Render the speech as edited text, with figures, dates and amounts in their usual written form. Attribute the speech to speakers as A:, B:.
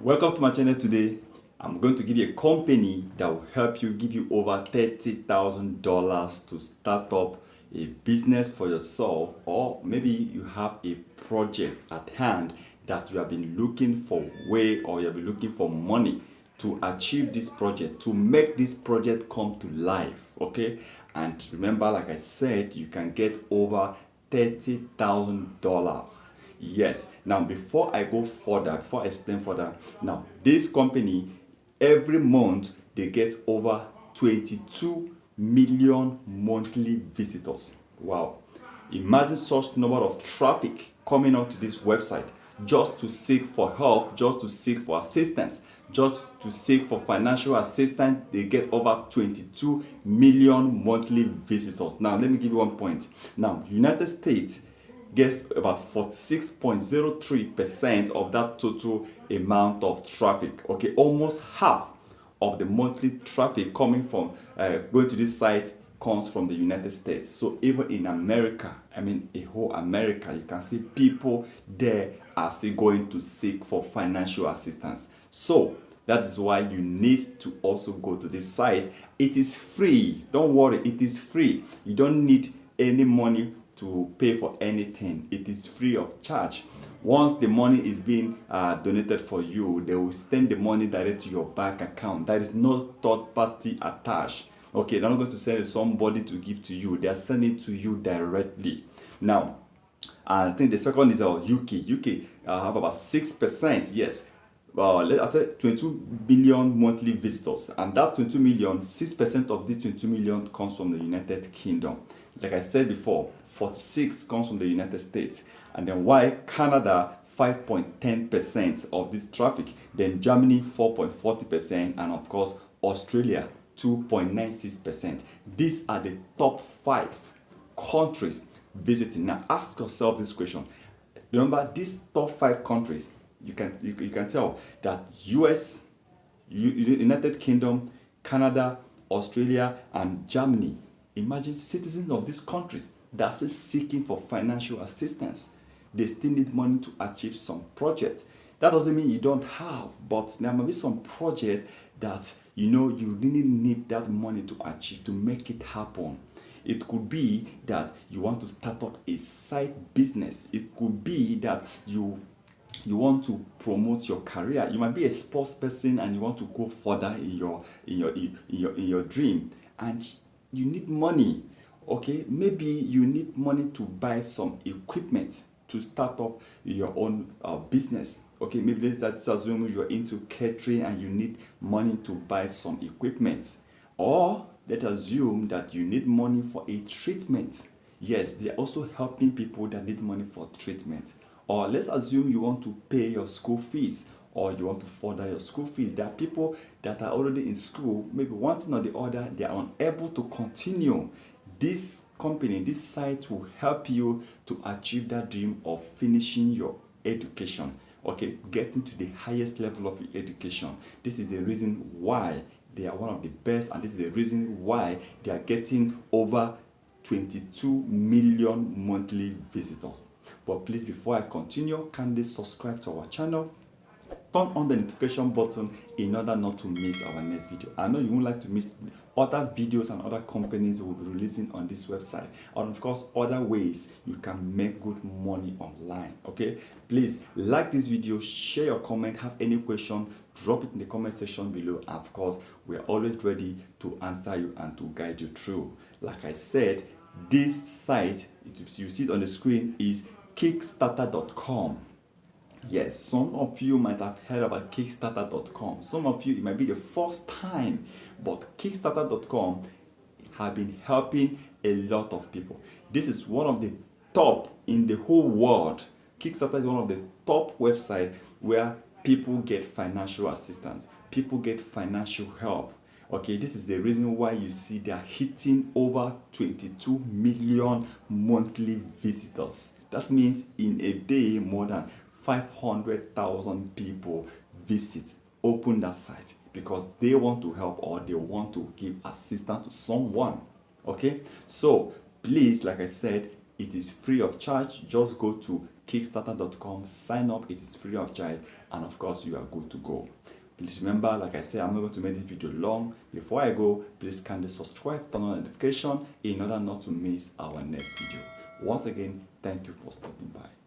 A: Welcome to my channel. Today I'm going to give you a company that will help you, give you over $30,000 to start up a business for yourself, or maybe you have a project at hand that you have been looking for way, or you have been looking for money to achieve this project, to make this project come to life. Okay, and remember, like I said, you can get over $30,000. Yes. Now, before I go further, before I explain further, now this company every month they get over 22 million monthly visitors. Wow. Imagine such number of traffic coming onto this website just to seek for help, just to seek for assistance, just to seek for financial assistance. They get over 22 million monthly visitors. Now, let me give you one point. Now, United States gets about 46.03% of that total amount of traffic. Okay, almost half of the monthly traffic coming from going to this site comes from the United States. So even in America, I mean a whole America, you can see people there are still going to seek for financial assistance. So that is why you need to also go to this site. It is free. Don't worry, it is free. You don't need any money to pay for anything. It is free of charge. Once the money is being donated for you, they will send the money direct to your bank account. There is no third party attached. Okay, they're not going to send somebody to give to you. They are sending it to you directly. Now, I think the second is UK. UK have about 6%. Yes. Let's say 22 billion monthly visitors, and that 22 million, 6% of this 22 million comes from the United Kingdom. Like I said before, 46 comes from the United States, and then why Canada 5.10% of this traffic, then Germany 4.40%, and of course Australia 2.96%. These are the top 5 countries visiting. Now ask yourself this question. Remember, these top 5 countries, you can tell that US, United Kingdom, Canada, Australia, and Germany. Imagine citizens of these countries that are still seeking for financial assistance. They still need money to achieve some project. That doesn't mean you don't have, but there might be some project that you really need that money to achieve, to make it happen. It could be that you want to start up a side business. It could be that you want to promote your career. You might be a sports person and you want to go further in your dream, and you need money. Okay, maybe you need money to buy some equipment to start up your own business. Okay, maybe let's assume you're into catering and you need money to buy some equipment. Or let's assume that you need money for a treatment. Yes, they're also helping people that need money for treatment. Or let's assume you want to pay your school fees, or you want to further your school fees. There are people that are already in school, maybe one thing or the other, they are unable to continue. This company, this site will help you to achieve that dream of finishing your education. Okay, getting to the highest level of your education. This is the reason why they are one of the best, and this is the reason why they are getting over 22 million monthly visitors. But please, before I continue, kindly subscribe to our channel, turn on the notification button in order not to miss our next video. I know you won't like to miss other videos and other companies will be releasing on this website, and of course other ways you can make good money online. Okay, please like this video, share your comment, have any question, drop it in the comment section below, and of course we are always ready to answer you and to guide you through. Like I said, this site, you see it on the screen, is kickstarter.com. Yes, some of you might have heard about kickstarter.com. Some of you, it might be the first time, but kickstarter.com have been helping a lot of people. This is one of the top in the whole world. Kickstarter is one of the top websites where people get financial assistance, people get financial help. Okay, this is the reason why you see they are hitting over 22 million monthly visitors. That means in a day, more than 500,000 people open that site because they want to help or they want to give assistance to someone. Okay, so please, like I said, it is free of charge. Just go to kickstarter.com, sign up. It is free of charge, and of course you are good to go. Please remember, like I said, I'm not going to make this video long. Before I go, please kindly subscribe, turn on notification in order not to miss our next video. Once again, thank you for stopping by.